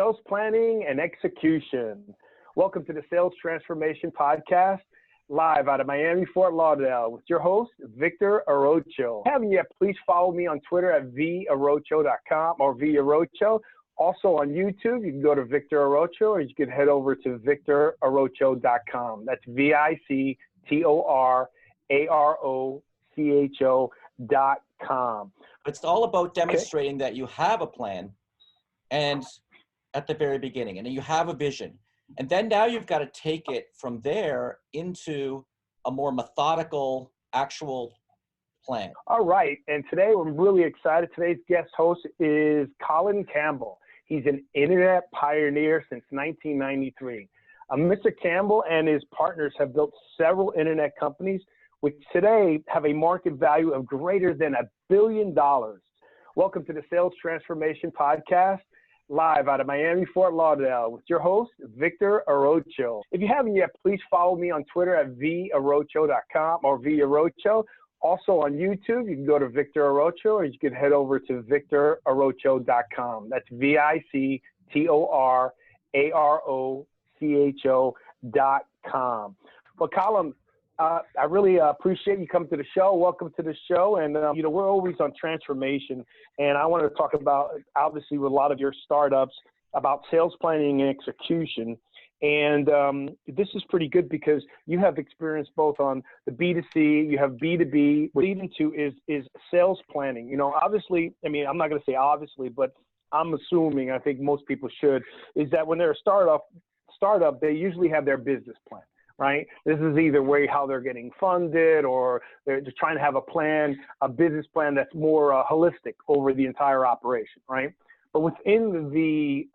sales planning and execution. Welcome to the Sales Transformation Podcast, live out of Miami, Fort Lauderdale, with your host, Victor Arocho. If you haven't yet, please follow me on Twitter at varocho.com or varocho. Also on YouTube, you can go to Victor Arocho, or you can head over to victorarocho.com. That's VICTORAROCHO.com. It's all about demonstrating that you have a plan, and at the very beginning, and you have a vision. And then now you've got to take it from there into a more methodical, actual plan. All right. And today we're really excited. Today's guest host is Colin Campbell. He's an internet pioneer since 1993. Mr. Campbell and his partners have built several internet companies, which today have a market value of greater than $1 billion. Welcome to the Sales Transformation Podcast, live out of Miami, Fort Lauderdale, with your host, Victor Arocho. If you haven't yet, please follow me on Twitter at varocho.com or varocho. Also on YouTube, you can go to Victor Arocho, or you can head over to victorarocho.com. That's VICTORAROCHO.com. Well, Colin, I really appreciate you coming to the show. Welcome to the show. And, we're always on transformation. And I want to talk about, obviously, with a lot of your startups, about sales planning and execution. And this is pretty good because you have experience both on the B2C, you have B2B. What leading to is sales planning. Obviously, I'm not going to say obviously, but I'm assuming, I think most people should, is that when they're a startup, they usually have their business plan, right? This is either how they're getting funded, or they're just trying to have a business plan that's more holistic over the entire operation, right? But within the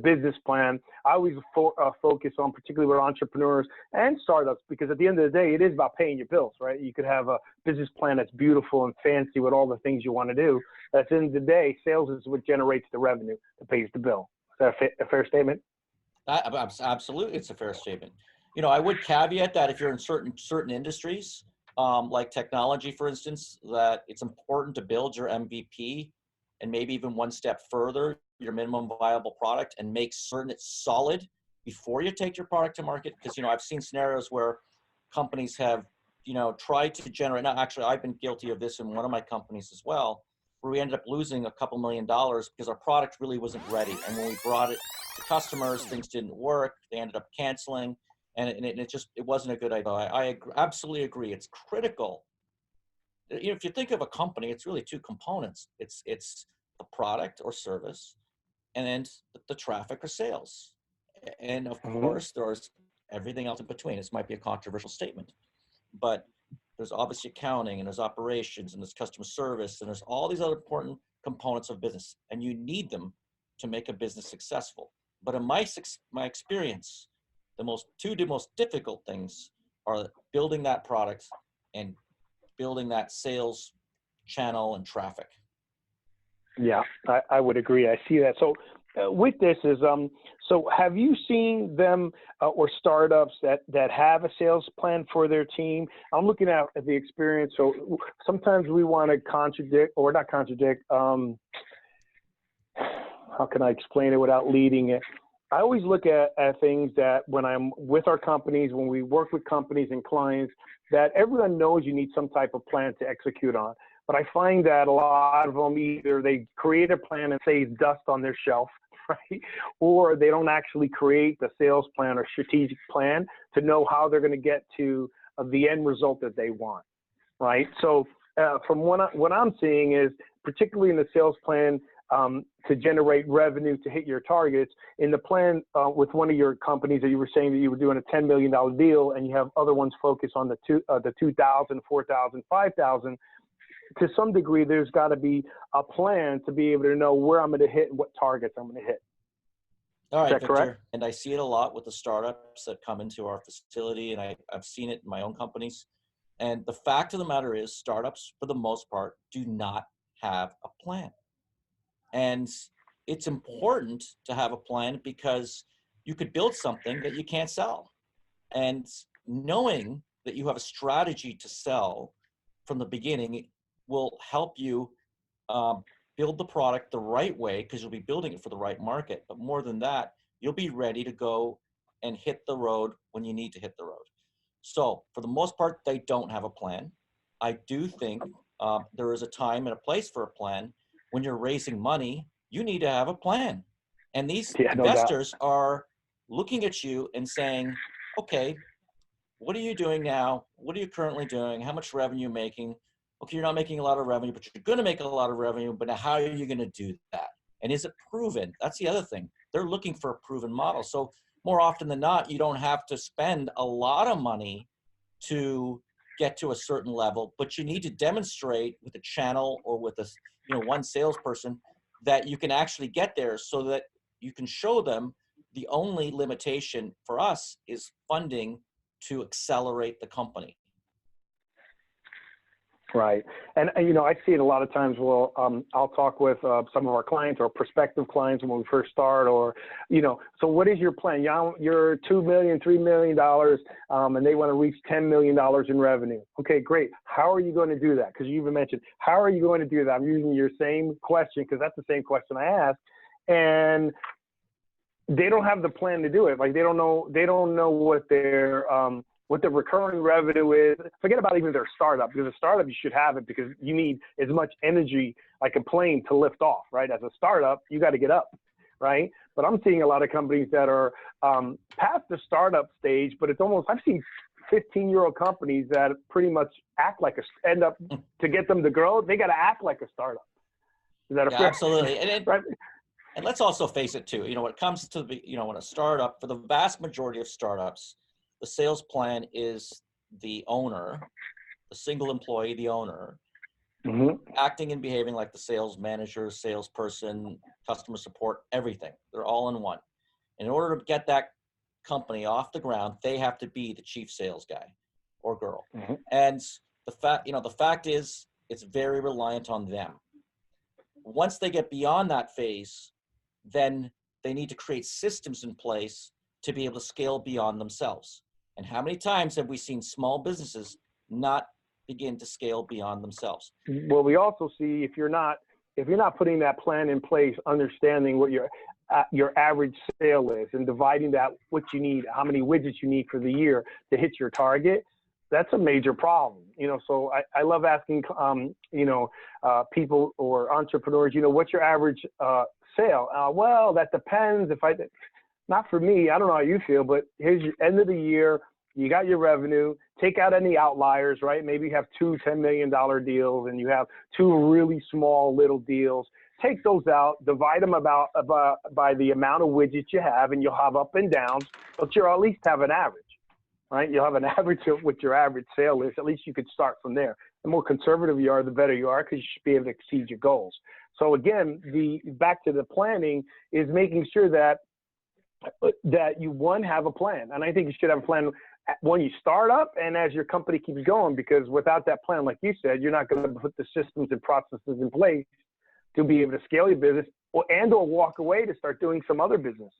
business plan, I always focus on, particularly with entrepreneurs and startups, because at the end of the day, it is about paying your bills, right? You could have a business plan that's beautiful and fancy with all the things you want to do. But at the end of the day, sales is what generates the revenue that pays the bill. Is that a fair statement? Absolutely, it's a fair statement. I would caveat that if you're in certain industries, like technology, for instance, that it's important to build your MVP and maybe even one step further, your minimum viable product, and make certain it's solid before you take your product to market. Because, I've seen scenarios where companies have, tried to generate, now actually I've been guilty of this in one of my companies as well, where we ended up losing a couple $1 million because our product really wasn't ready. And when we brought it to customers, things didn't work. They ended up canceling, and it wasn't a good idea. I absolutely agree. It's critical. If you think of a company, it's really two components. It's the product or service, and then the traffic or sales. And of course, there's everything else in between. This might be a controversial statement, but there's obviously accounting, and there's operations, and there's customer service, and there's all these other important components of business, and you need them to make a business successful. But in my experience, the most difficult things are building that product and building that sales channel and traffic. Yeah, I would agree. I see that. So with this is, so have you seen them or startups that have a sales plan for their team? I'm looking at the experience. So sometimes we want to contradict, or not contradict, how can I explain it without leading it? I always look at things that when I'm with our companies, when we work with companies and clients, that everyone knows you need some type of plan to execute on. But I find that a lot of them, either they create a plan and save dust on their shelf, right? Or they don't actually create the sales plan or strategic plan to know how they're going to get to the end result that they want, right? So from what I'm seeing is, particularly in the sales plan, to generate revenue to hit your targets, in the plan with one of your companies that you were saying that you were doing a $10 million deal, and you have other ones focus on the 2,000, 4,000, 5,000. To some degree, there's got to be a plan to be able to know where I'm going to hit and what targets I'm going to hit. All right, Victor. Correct? And I see it a lot with the startups that come into our facility, and I've seen it in my own companies. And the fact of the matter is, startups, for the most part, do not have a plan. And it's important to have a plan because you could build something that you can't sell. And knowing that you have a strategy to sell from the beginning will help you build the product the right way, because you'll be building it for the right market. But more than that, you'll be ready to go and hit the road when you need to hit the road. So for the most part, they don't have a plan. I do think there is a time and a place for a plan. When you're raising money, you need to have a plan. And these No doubt. investors are looking at you and saying, okay, what are you doing now? What are you currently doing? How much revenue are you making? Okay, you're not making a lot of revenue, but you're going to make a lot of revenue. But now how are you going to do that? And is it proven? That's the other thing. They're looking for a proven model. So more often than not, you don't have to spend a lot of money to get to a certain level, but you need to demonstrate with a channel or with a, one salesperson that you can actually get there, so that you can show them the only limitation for us is funding to accelerate the company. Right. And, I see it a lot of times. Well, I'll talk with some of our clients or prospective clients when we first start, or, so what is your plan? You're $2 million, $3 million, and they want to reach $10 million in revenue. Okay, great. How are you going to do that? Because you even mentioned, how are you going to do that? I'm using your same question because that's the same question I asked. And they don't have the plan to do it. Like they don't know what the recurring revenue is. Forget about even their startup, because a startup, you should have it because you need as much energy like a plane to lift off, right? As a startup, you got to get up, right? But I'm seeing a lot of companies that are past the startup stage, but it's almost, I've seen 15-year-old companies that pretty much act like end up, to get them to grow, they got to act like a startup. Is that fair? Absolutely. And right? And let's also face it too, when it comes to when a startup, for the vast majority of startups, the sales plan is the owner, the single employee, the owner, acting and behaving like the sales manager, salesperson, customer support, everything. They're all in one. In order to get that company off the ground, they have to be the chief sales guy or girl. And the fact is, it's very reliant on them. Once they get beyond that phase, then they need to create systems in place to be able to scale beyond themselves. And how many times have we seen small businesses not begin to scale beyond themselves? Well, we also see if you're not putting that plan in place, understanding what your average sale is and dividing that, what you need, how many widgets you need for the year to hit your target, that's a major problem. So I love asking, people or entrepreneurs, what's your average sale? Well, that depends. Not for me, I don't know how you feel, but here's your end of the year. You got your revenue, take out any outliers, right? Maybe you have 2 $10 million deals and you have 2 really small little deals. Take those out, divide them by the amount of widgets you have, and you'll have up and downs, but you'll at least have an average, right? You'll have an average of what your average sale is. At least you could start from there. The more conservative you are, the better you are, because you should be able to exceed your goals. So again, back to the planning is making sure that you have a plan. And I think you should have a plan when you start up and as your company keeps going, because without that plan, like you said, you're not going to put the systems and processes in place to be able to scale your business or walk away to start doing some other businesses.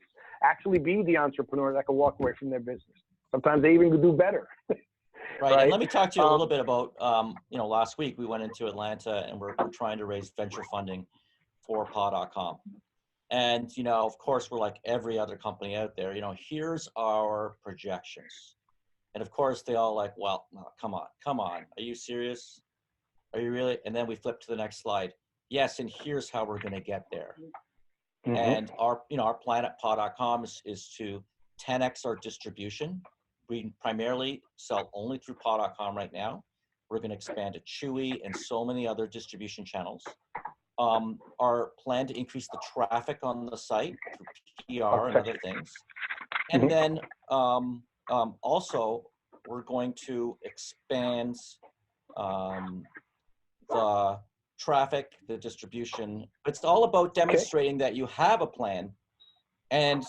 Actually be the entrepreneur that can walk away from their business. Sometimes they even do better. Right. And let me talk to you a little bit about, last week we went into Atlanta and we're trying to raise venture funding for paw.com. And, of course, we're like every other company out there, here's our projections. And of course, they all like, well, no, come on. Are you serious? Are you really? And then we flip to the next slide. Yes, and here's how we're going to get there. And our plan at paw.com is to 10x our distribution. We primarily sell only through paw.com right now. We're going to expand to Chewy and so many other distribution channels. Our plan to increase the traffic on the site through PR and other things. And then also, we're going to expand the traffic, the distribution. It's all about demonstrating that you have a plan and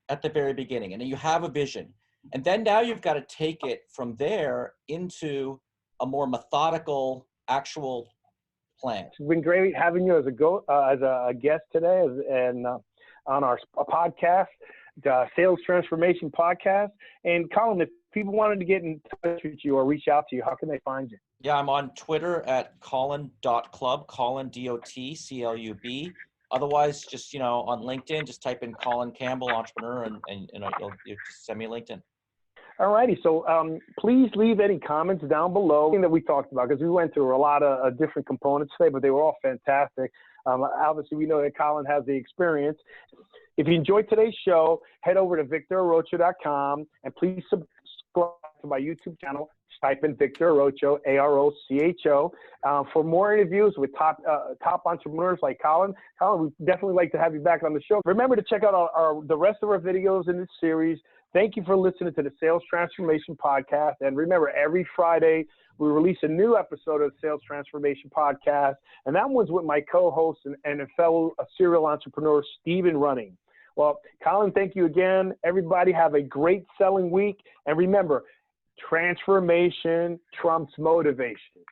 at the very beginning, and then you have a vision. And then now you've got to take it from there into a more methodical, actual plan. It's been great having you as a guest today and on our podcast, the Sales Transformation Podcast. And Colin, if people wanted to get in touch with you or reach out to you, how can they find you? Yeah, I'm on Twitter at Colin.club, Colin, DOTCLUB. Otherwise, just, on LinkedIn, just type in Colin Campbell, entrepreneur, and you'll just send me a LinkedIn. All righty. So please leave any comments down below that we talked about, because we went through a lot of different components today, but they were all fantastic. Obviously, we know that Colin has the experience. If you enjoyed today's show, head over to VictorArocho.com and please subscribe to my YouTube channel. Just type in Victor Arocho, AROCHO, for more interviews with top entrepreneurs like Colin. Colin, we'd definitely like to have you back on the show. Remember to check out the rest of our videos in this series. Thank you for listening to the Sales Transformation Podcast. And remember, every Friday, we release a new episode of the Sales Transformation Podcast. And that one's with my co-host and a fellow serial entrepreneur, Stephen Running. Well, Colin, thank you again. Everybody have a great selling week. And remember, transformation trumps motivation.